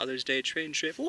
Father's Day train trip. Woo!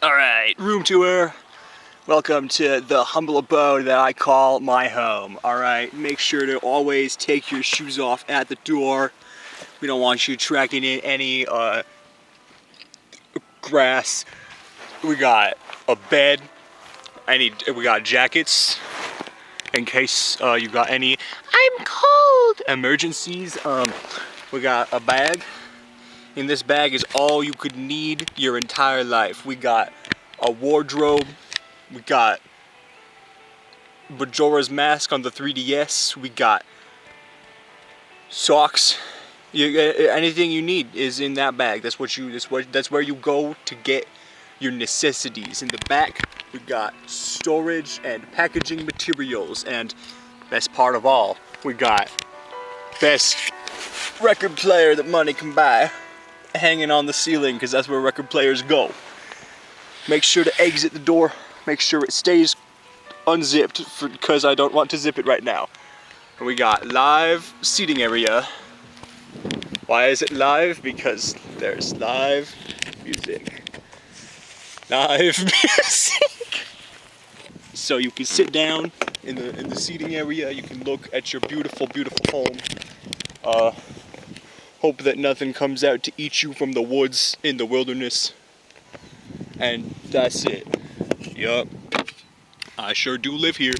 Alright, room tour. Welcome to the humble abode that I call my home. Alright, make sure to always take your shoes off at the door. We don't want you tracking in any grass. We got a bed. We got jackets in case you got any I'm cold emergencies. We got a bag. In this bag is all you could need your entire life. We got a wardrobe. We got Bajora's mask on the 3DS. We got socks. Anything you need is in that bag. That's where you go to get your necessities. In the back, we got storage and packaging materials, and best part of all, we got best record player that money can buy hanging on the ceiling, because that's where record players go. Make sure to exit the door. Make sure it stays unzipped because I don't want to zip it right now. And we got live seating area. Why is it live? Because there's live music. Live music. So you can sit down in the seating area. You can look at your beautiful, beautiful home. Hope that nothing comes out to eat you from the woods in the wilderness. And that's it. Yup. I sure do live here.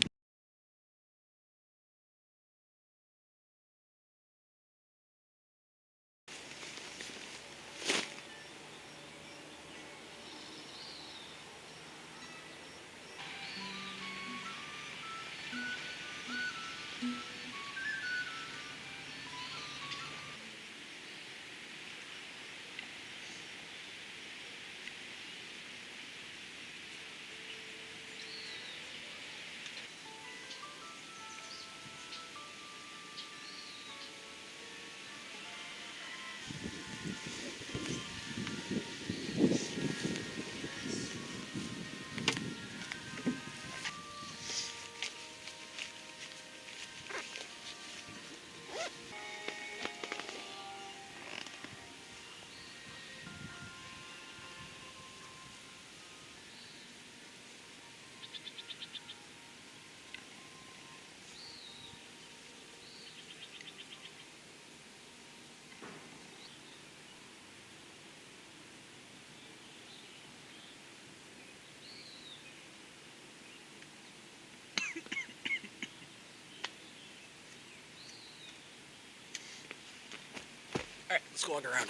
Let's go walk around.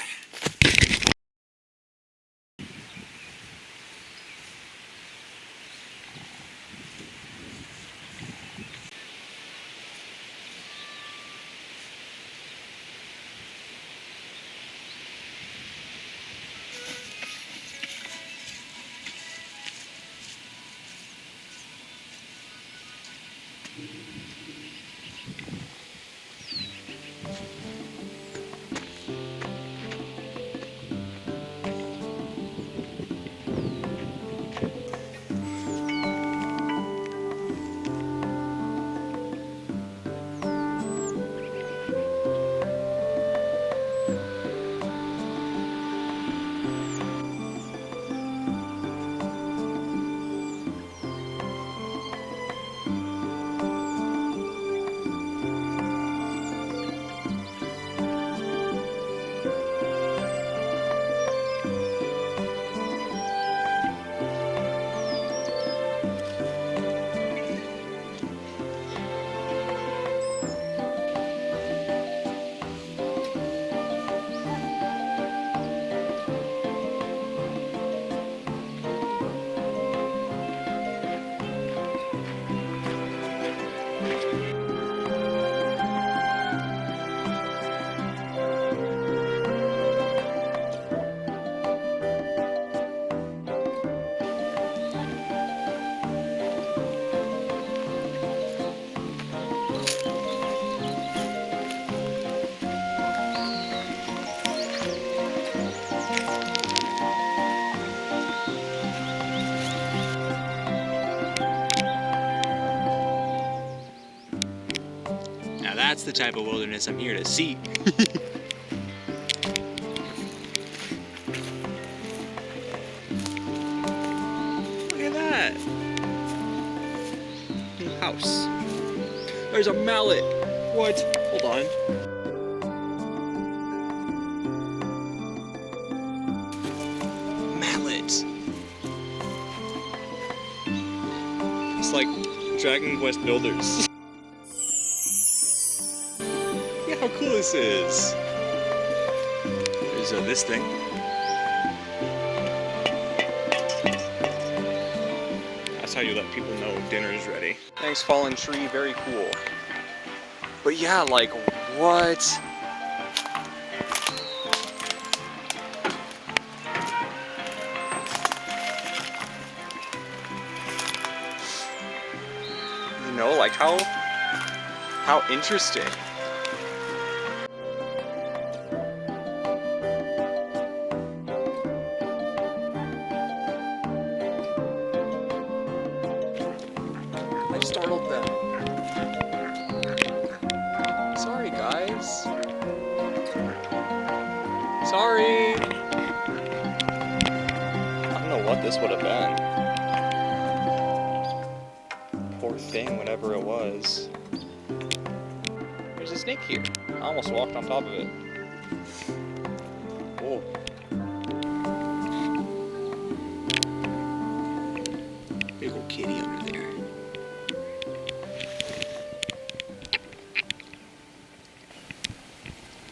That's the type of wilderness I'm here to see. Look at that. House. There's a mallet. What? Hold on. Mallet. It's like Dragon Quest Builders. How cool this is! There's this thing. That's how you let people know dinner's ready. Nice fallen tree, very cool. But yeah, like, what? You know, like how interesting. Startled them. Sorry, guys. Sorry. I don't know what this would have been. Poor thing, whatever it was. There's a snake here. I almost walked on top of it. Whoa. Big old kitty under there.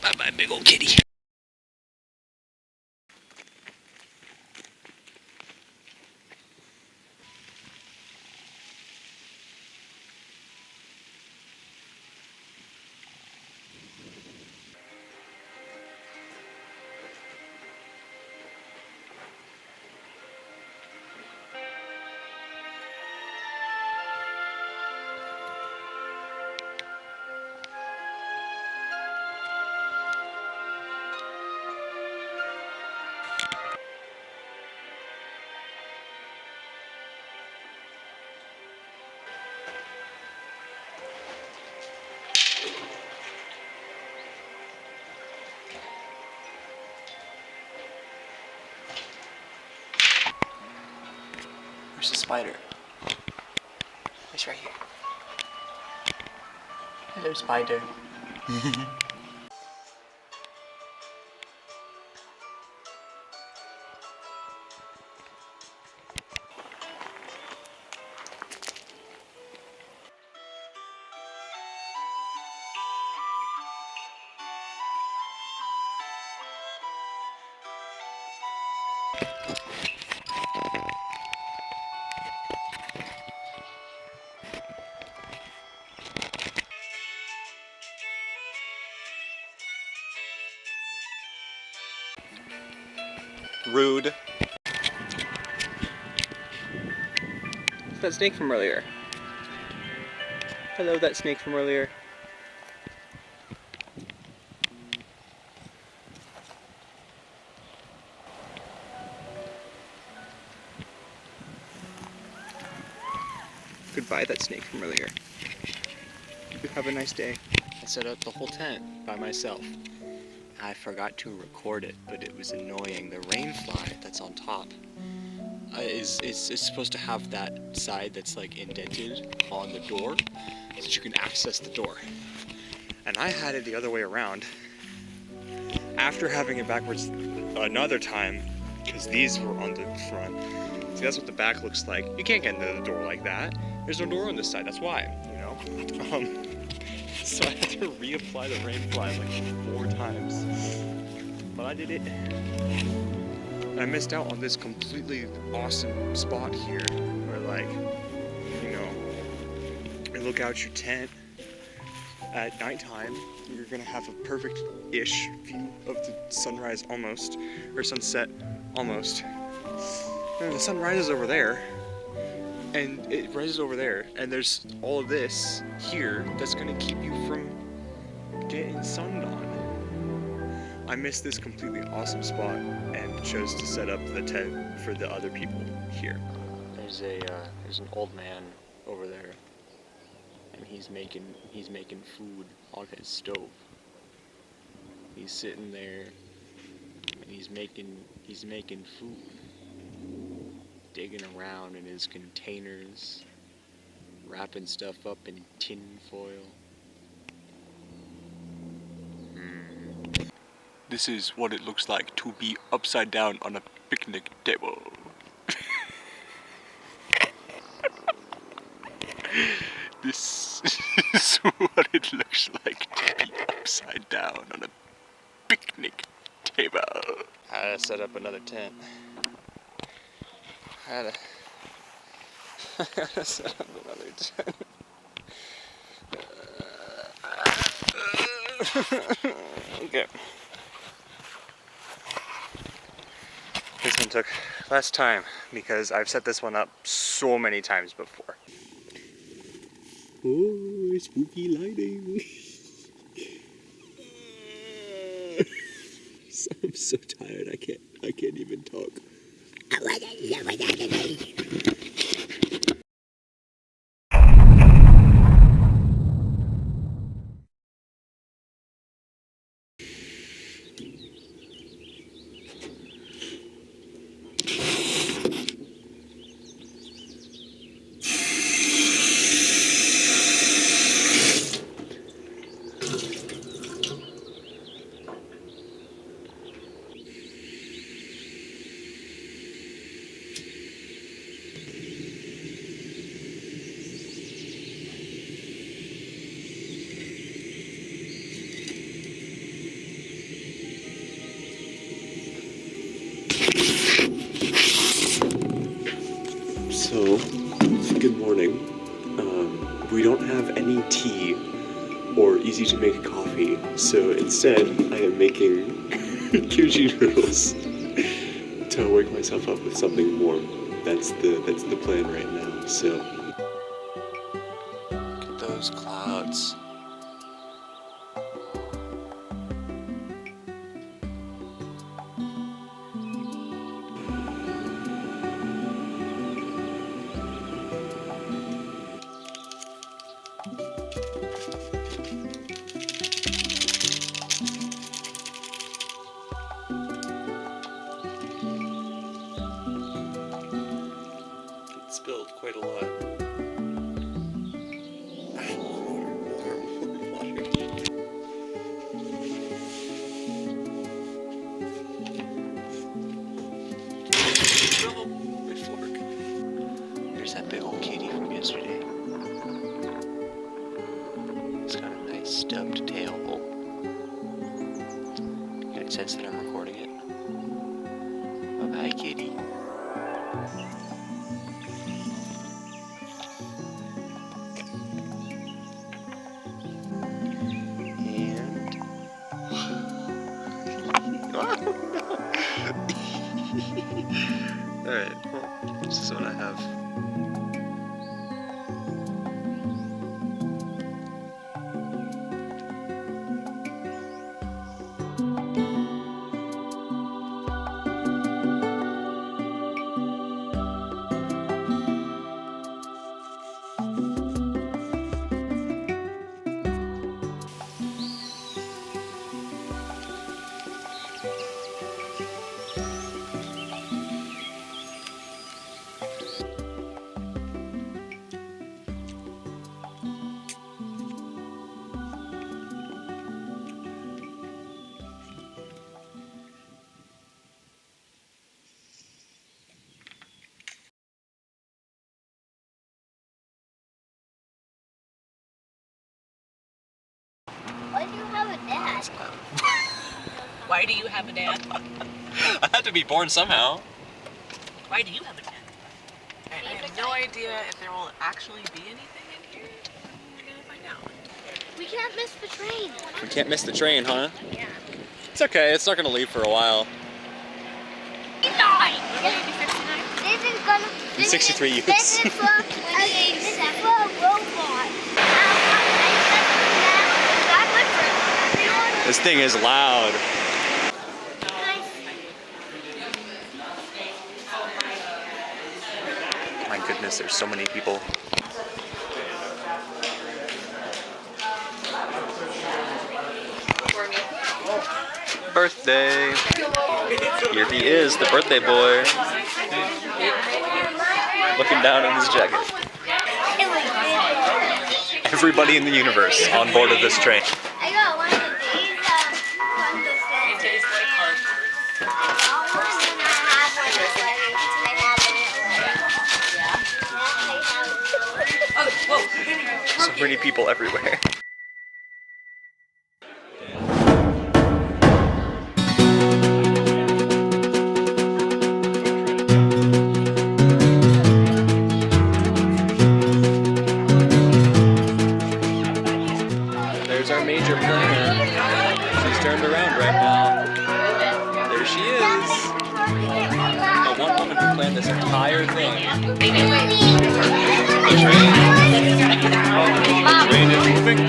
Bye-bye, big old kitty. Where's the spider? It's right here. Hello, spider. Rude. That snake from earlier. Hello, that snake from earlier. Goodbye, that snake from earlier. You have a nice day. I set up the whole tent by myself. I forgot to record it, but it was annoying. The rainfly that's on top is supposed to have that side that's like indented on the door so that you can access the door. And I had it the other way around. After having it backwards another time, because these were on the front. See, that's what the back looks like. You can't get into the door like that. There's no door on this side, that's why, you know? So I had to reapply the rainfly like 4 times. But I did it. And I missed out on this completely awesome spot here where, like, you know, you look out your tent at nighttime, you're gonna have a perfect-ish view of the sunrise almost, or sunset almost. And the sun rises over there, and it rises over there, and there's all of this here that's gonna keep you from getting sunned on. I missed this completely awesome spot and chose to set up the tent for the other people here. There's an old man over there, and he's making food on his stove. He's sitting there, and he's making food, digging around in his containers, wrapping stuff up in tin foil. This is what it looks like to be upside down on a picnic table. This is what it looks like to be upside down on a picnic table. I had to set up another tent. I had to set up another tent. Okay. This one took less time because I've set this one up so many times before. Oh, spooky lighting. I'm so tired, I can't even talk. So, good morning. We don't have any tea or easy to make coffee, so instead I am making kimchi noodles to wake myself up with something warm. That's the plan right now. So, look at those clouds. Spilled quite a lot. Oh, my fork. There's that big old kitty from yesterday. It's got a nice stubbed tail. Oh. You got a sense that I'm recording it. Bye-bye, kitty. have. Why do you have a dad? Why do you have a dad? I had to be born somehow. Why do you have a dad? I have no idea if there will actually be anything in here. We're gonna find out. We can't miss the train. We can't miss the train, huh? Yeah. It's okay, it's not gonna leave for a while. This is gonna. In 63 years. This is for a robot. This thing is loud. My goodness, there's so many people. Birthday. Here he is, the birthday boy. Looking down at his jacket. Everybody in the universe on board of this train. I got one of these Kondo sets. It tastes like cardboard. So many people everywhere. There's our major planner. She's turned around right now. There she is. The one woman who planned this entire thing. The train is moving.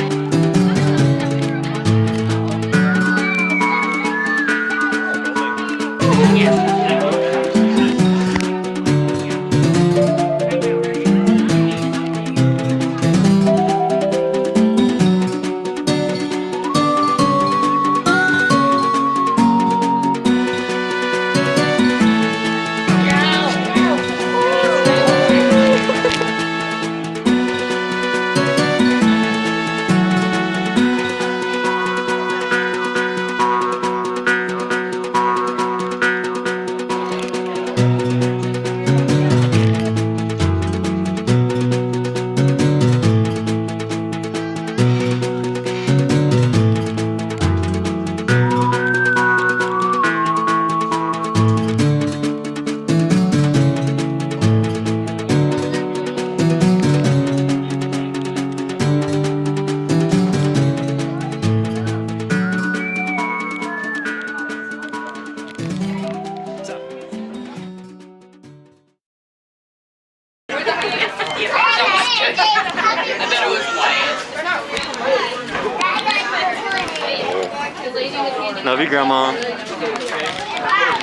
Love you, Grandma.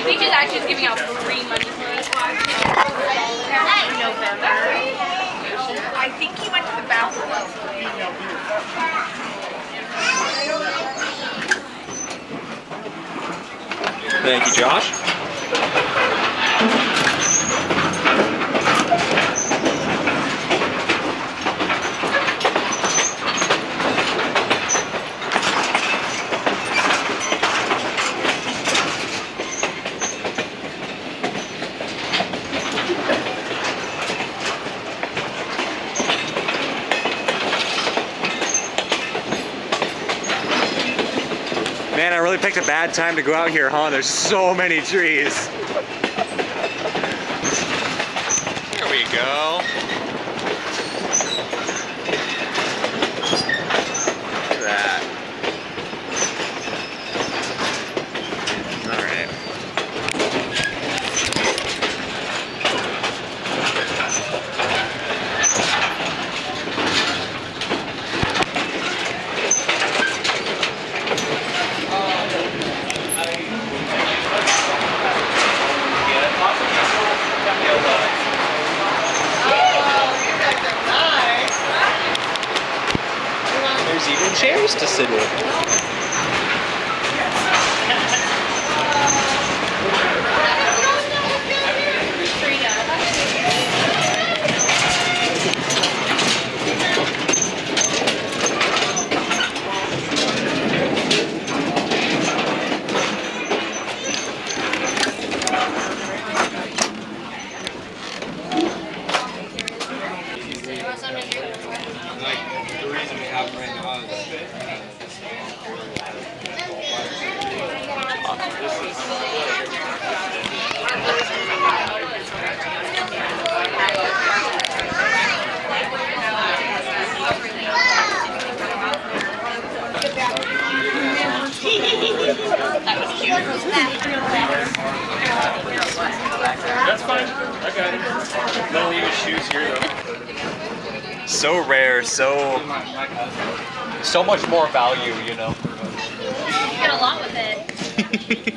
Beaches actually is giving out free money for us. In November. I think he went to the bathroom. Thank you, Josh. Man, I really picked a bad time to go out here, huh? There's so many trees. There we go. Look at that. All right. and chairs to sit in. That's fine. I got it. No leave his shoes here though. So rare, so much more value, you know. You get a lot with it.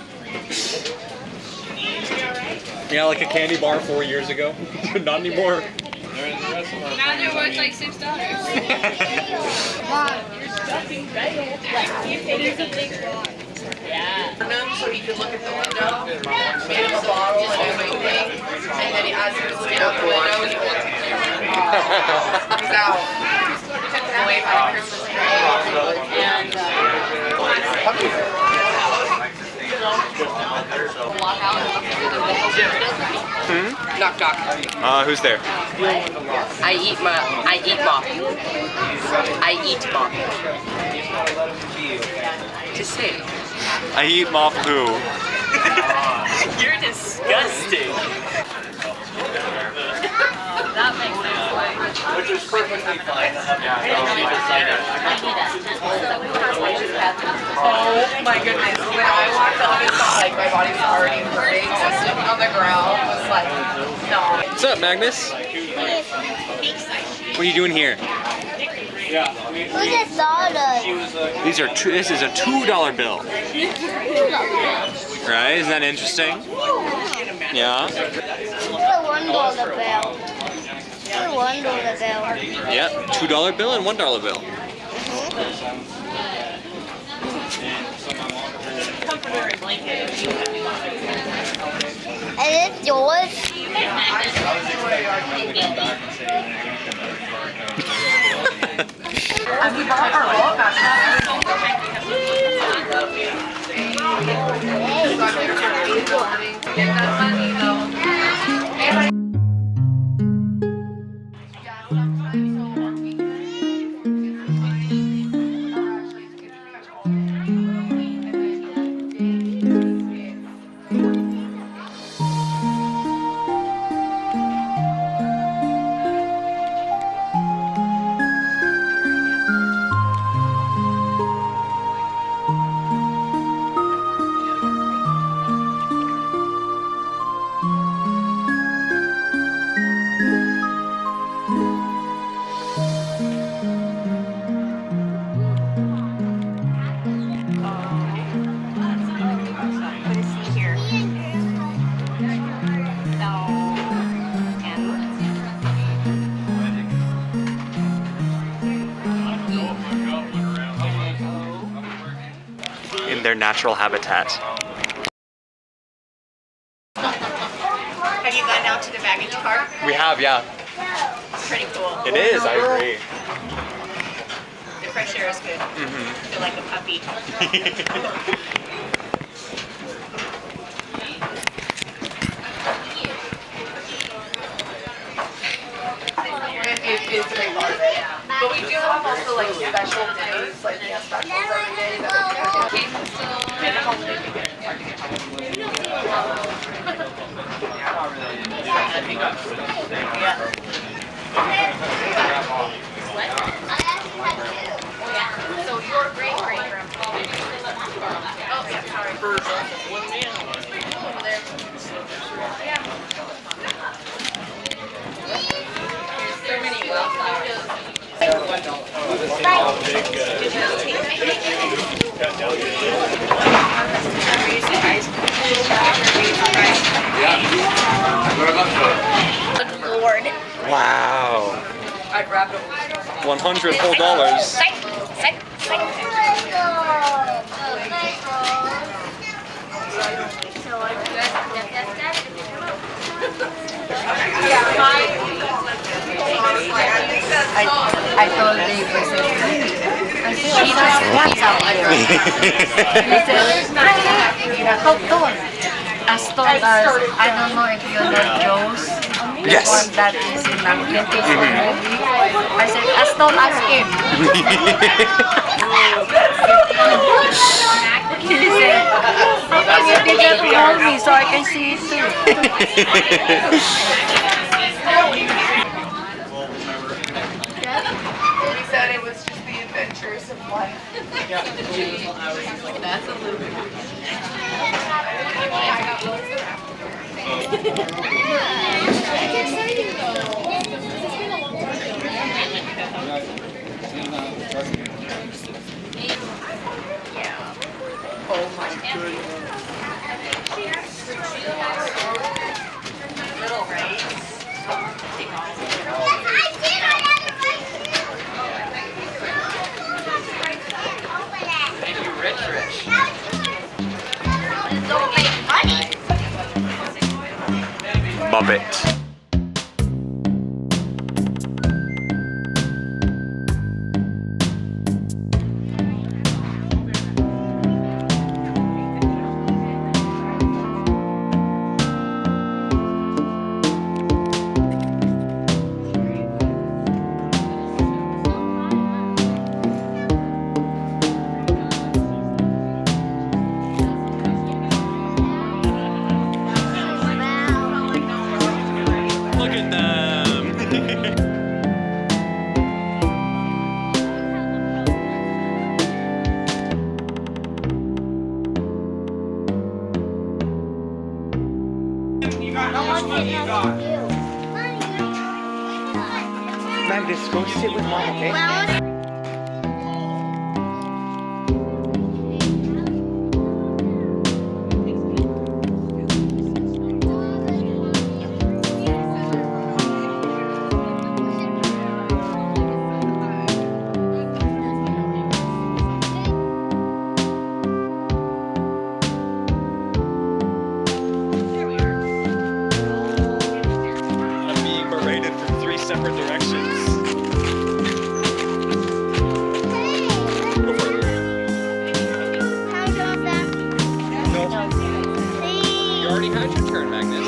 Yeah, like a candy bar 4 years ago. Not anymore. Now they're worth like $6. Yeah. So he could look at the window, made him a bottle and everything, and then as he was looking out the window, he looked at him. He's out. Took him away by the Christmas tree. And walk out and look through the window. Knock knock. Who's there? I eat mop. Just say it. I eat mop poo. You're disgusting. That makes sense. Which is perfectly fine. Oh my goodness. When I walked up, it felt like my body was already hurting. So sitting on the ground was like, no. What's up, Magnus? What are you doing here? Look at Zelda. This is a $2 bill. Right? Isn't that interesting? Yeah. Look at $1 bill. Look at $1 bill. Yep. $2 bill and $1 bill. And it's yours. And we bought our roll back. Get that money though. In their natural habitat. Have you gone out to the baggage car? We have, yeah. It's pretty cool. It is, I agree. The fresh air is good. I feel like a puppy. It's pretty hard. But we do have also like special days, like we have specials every day that we So your great grandpa. Oh, yeah, sorry. Over there. So many wildflowers. Lord. Wow. I'd wrap it. $100 whole dollars. Psych. I told Dave, I said, she just WhatsApp. He said, how tall? As tall as, I don't know if you know Joe's. Yes. One that is in a Clint movie. I said, as tall as him. He said, how come you didn't call me so I can see it too? He said it was just the adventures of life. That's a little bit. Oh my goodness. Little, right? Thank you, Rich. Don't make money. Love it. Look at them. Magnus, go sit with Mom, okay? I'm being berated from 3 separate directions. Go for it. You already had your turn, Magnus.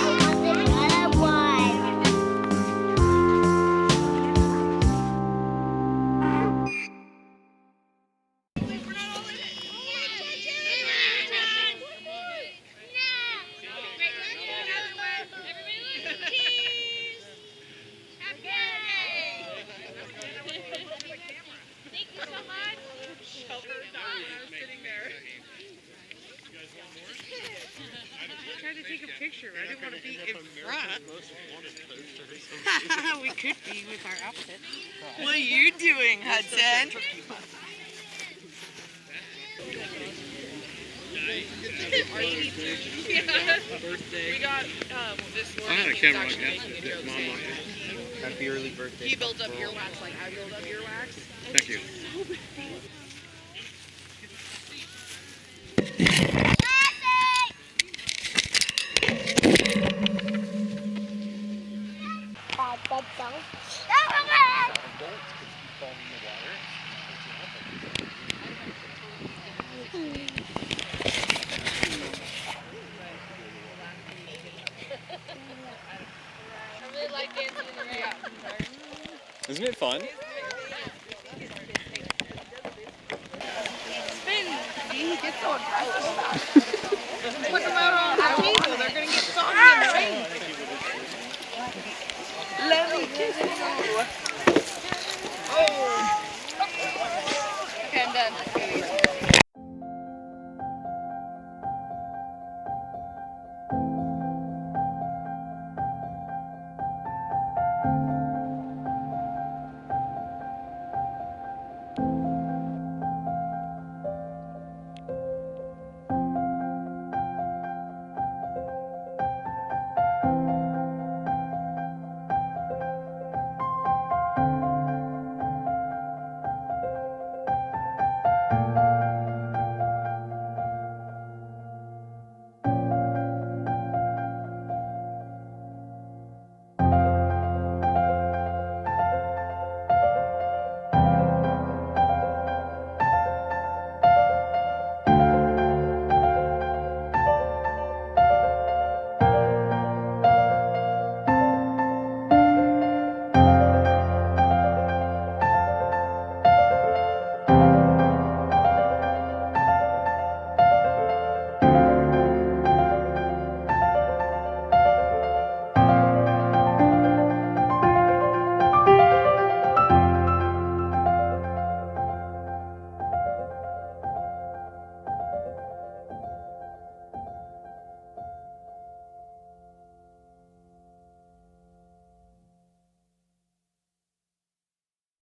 Tried to take a picture. I didn't want to be in front. We could be with our outfits. What are you doing, Hudson? We got this one. I had a camera like that. Mom liked it. Happy early birthday. He built up your wax like I built up your wax. Thank you. Isn't it fun? He gets so aggressive. Put them out on the table. They're going to get soggy in the rain. Let me kiss you. Oh. Okay, I'm done.